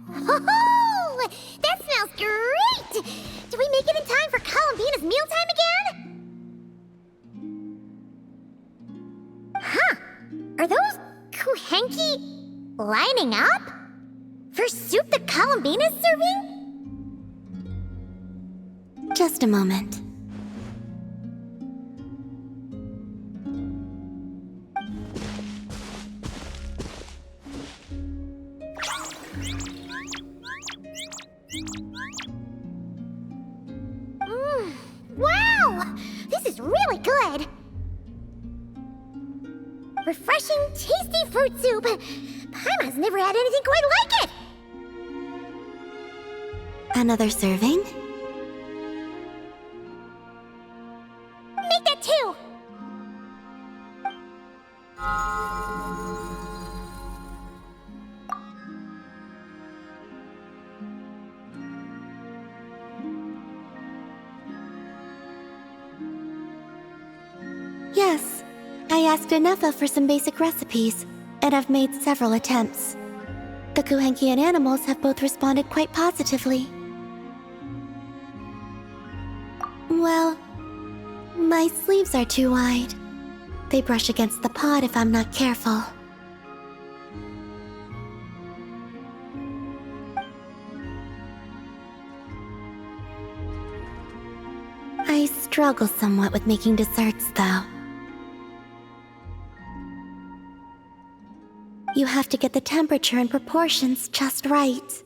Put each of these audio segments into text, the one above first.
Oh, that smells great! Do we make it in time for Colombina's mealtime again? Huh? Are those kuhenki lining up? For soup that Colombina's serving? Just a moment. Wow! This is really good! Refreshing, tasty fruit soup! Paimon's never had anything quite like it! Another serving? Make that two! Yes. I asked Anefa for some basic recipes, and I've made several attempts. The Kuhenkian animals have both responded quite positively. Well, my sleeves are too wide. They brush against the pot if I'm not careful. I struggle somewhat with making desserts, though. You have to get the temperature and proportions just right.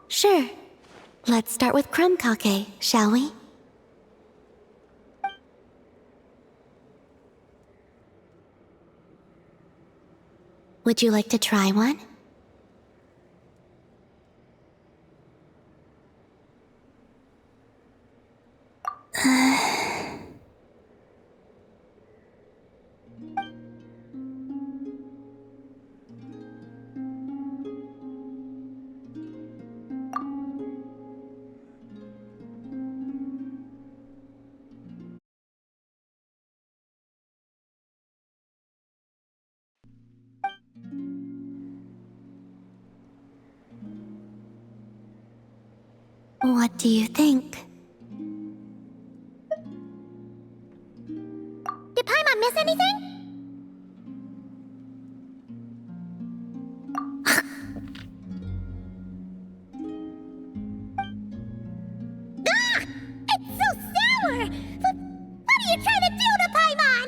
Sure. Let's start with crumb kake, shall we? Would you like to try one? What do you think? Did Paimon miss anything? Ah! It's so sour! What are you trying to do to Paimon?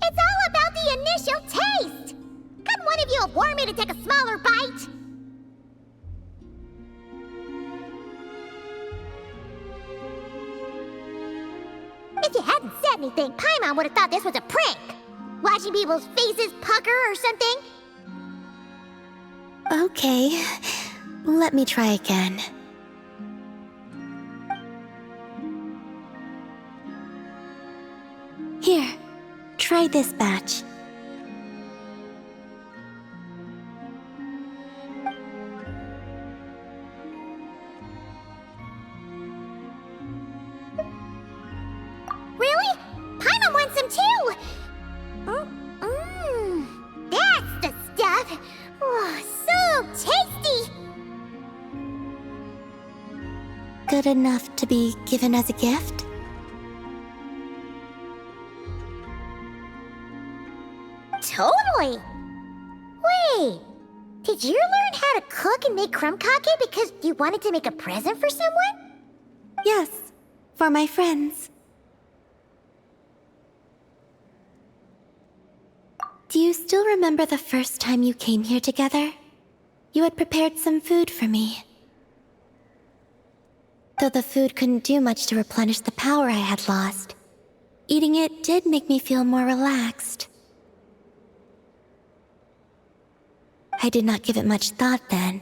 It's all about the initial taste! Couldn't one of you have warned me to take a smaller bite? If you hadn't said anything, Paimon would have thought this was a prank. Watching people's faces pucker or something. Okay, let me try again. Here, try this batch. Really? Paimon wants some too! That's the stuff! Oh, so tasty! Good enough to be given as a gift? Totally! Wait, did you learn how to cook and make crumb kake because you wanted to make a present for someone? Yes, for my friends. Do you still remember the first time you came here together? You had prepared some food for me. Though the food couldn't do much to replenish the power I had lost, eating it did make me feel more relaxed. I did not give it much thought then,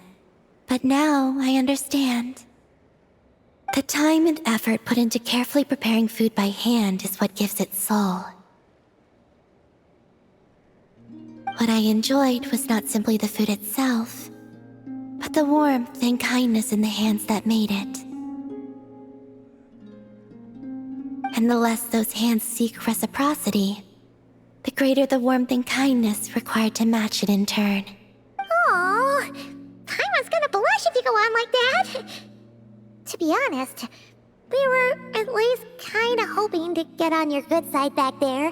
But now I understand. The time and effort put into carefully preparing food by hand is what gives it soul. What I enjoyed was not simply the food itself, but the warmth and kindness in the hands that made it. And the less those hands seek reciprocity, the greater the warmth and kindness required to match it in turn. Oh, Paimon's gonna blush if you go on like that. To be honest, we were at least kinda hoping to get on your good side back there.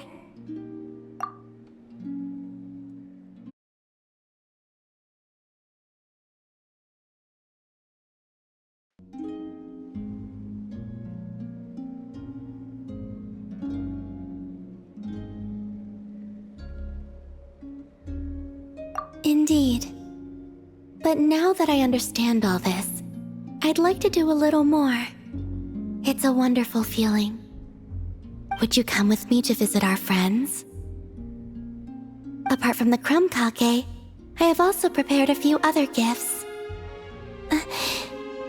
Indeed. But now that I understand all this, I'd like to do a little more. It's a wonderful feeling. Would you come with me to visit our friends? Apart from the crumb kake, I have also prepared a few other gifts.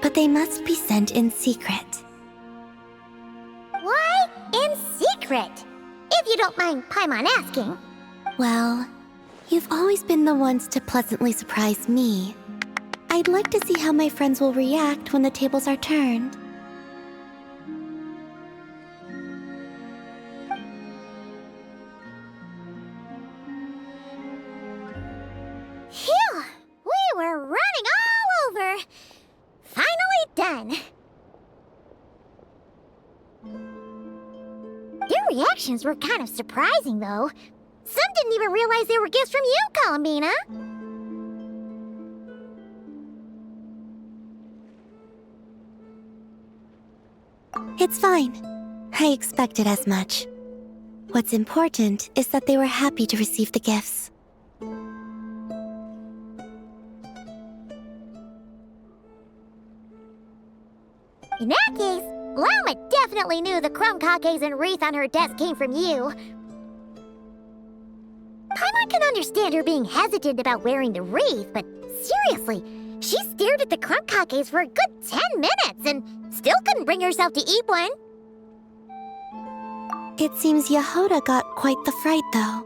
But they must be sent in secret. Why in secret? If you don't mind Paimon asking. Well, you've always been the ones to pleasantly surprise me. I'd like to see how my friends will react when the tables are turned. Phew! We were running all over! Finally done! Their reactions were kind of surprising, though. Some didn't even realize they were gifts from you, Colombina! It's fine. I expected as much. What's important is that they were happy to receive the gifts. In that case, Llama definitely knew the crumb kakes and wreath on her desk came from you. Paimon can understand her being hesitant about wearing the wreath, but seriously, she stared at the crumb kakes for a good 10 minutes and still couldn't bring herself to eat one. It seems Yahoda got quite the fright, though.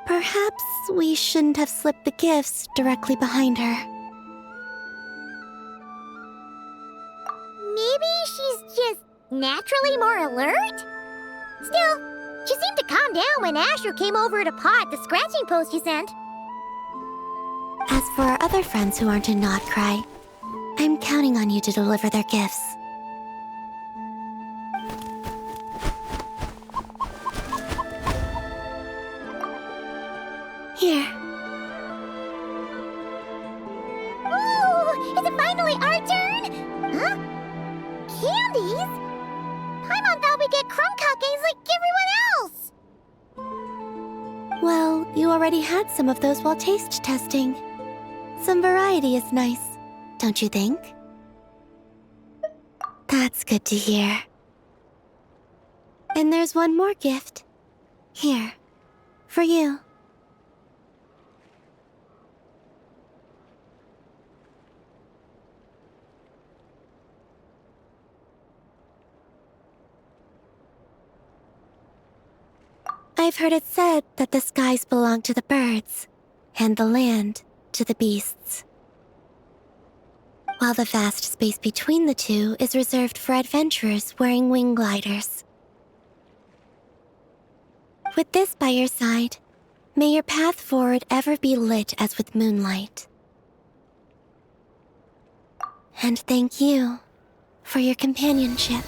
Perhaps we shouldn't have slipped the gifts directly behind her. Maybe she's just naturally more alert? Still, she seemed to calm down when Asher came over to paw at the scratching post you sent. As for our other friends who aren't a Not Cry, I'm counting on you to deliver their gifts. Here. Ooh, is it finally our turn? Huh? Candies? Paimon thought we'd get crumb kakes like everyone else. Well, you already had some of those while taste testing. Some variety is nice, don't you think? That's good to hear. And there's one more gift. Here, for you. I've heard it said that the skies belong to the birds, and the land to the beasts, while the vast space between the two is reserved for adventurers wearing wing gliders. With this by your side, may your path forward ever be lit as with moonlight. And thank you for your companionship.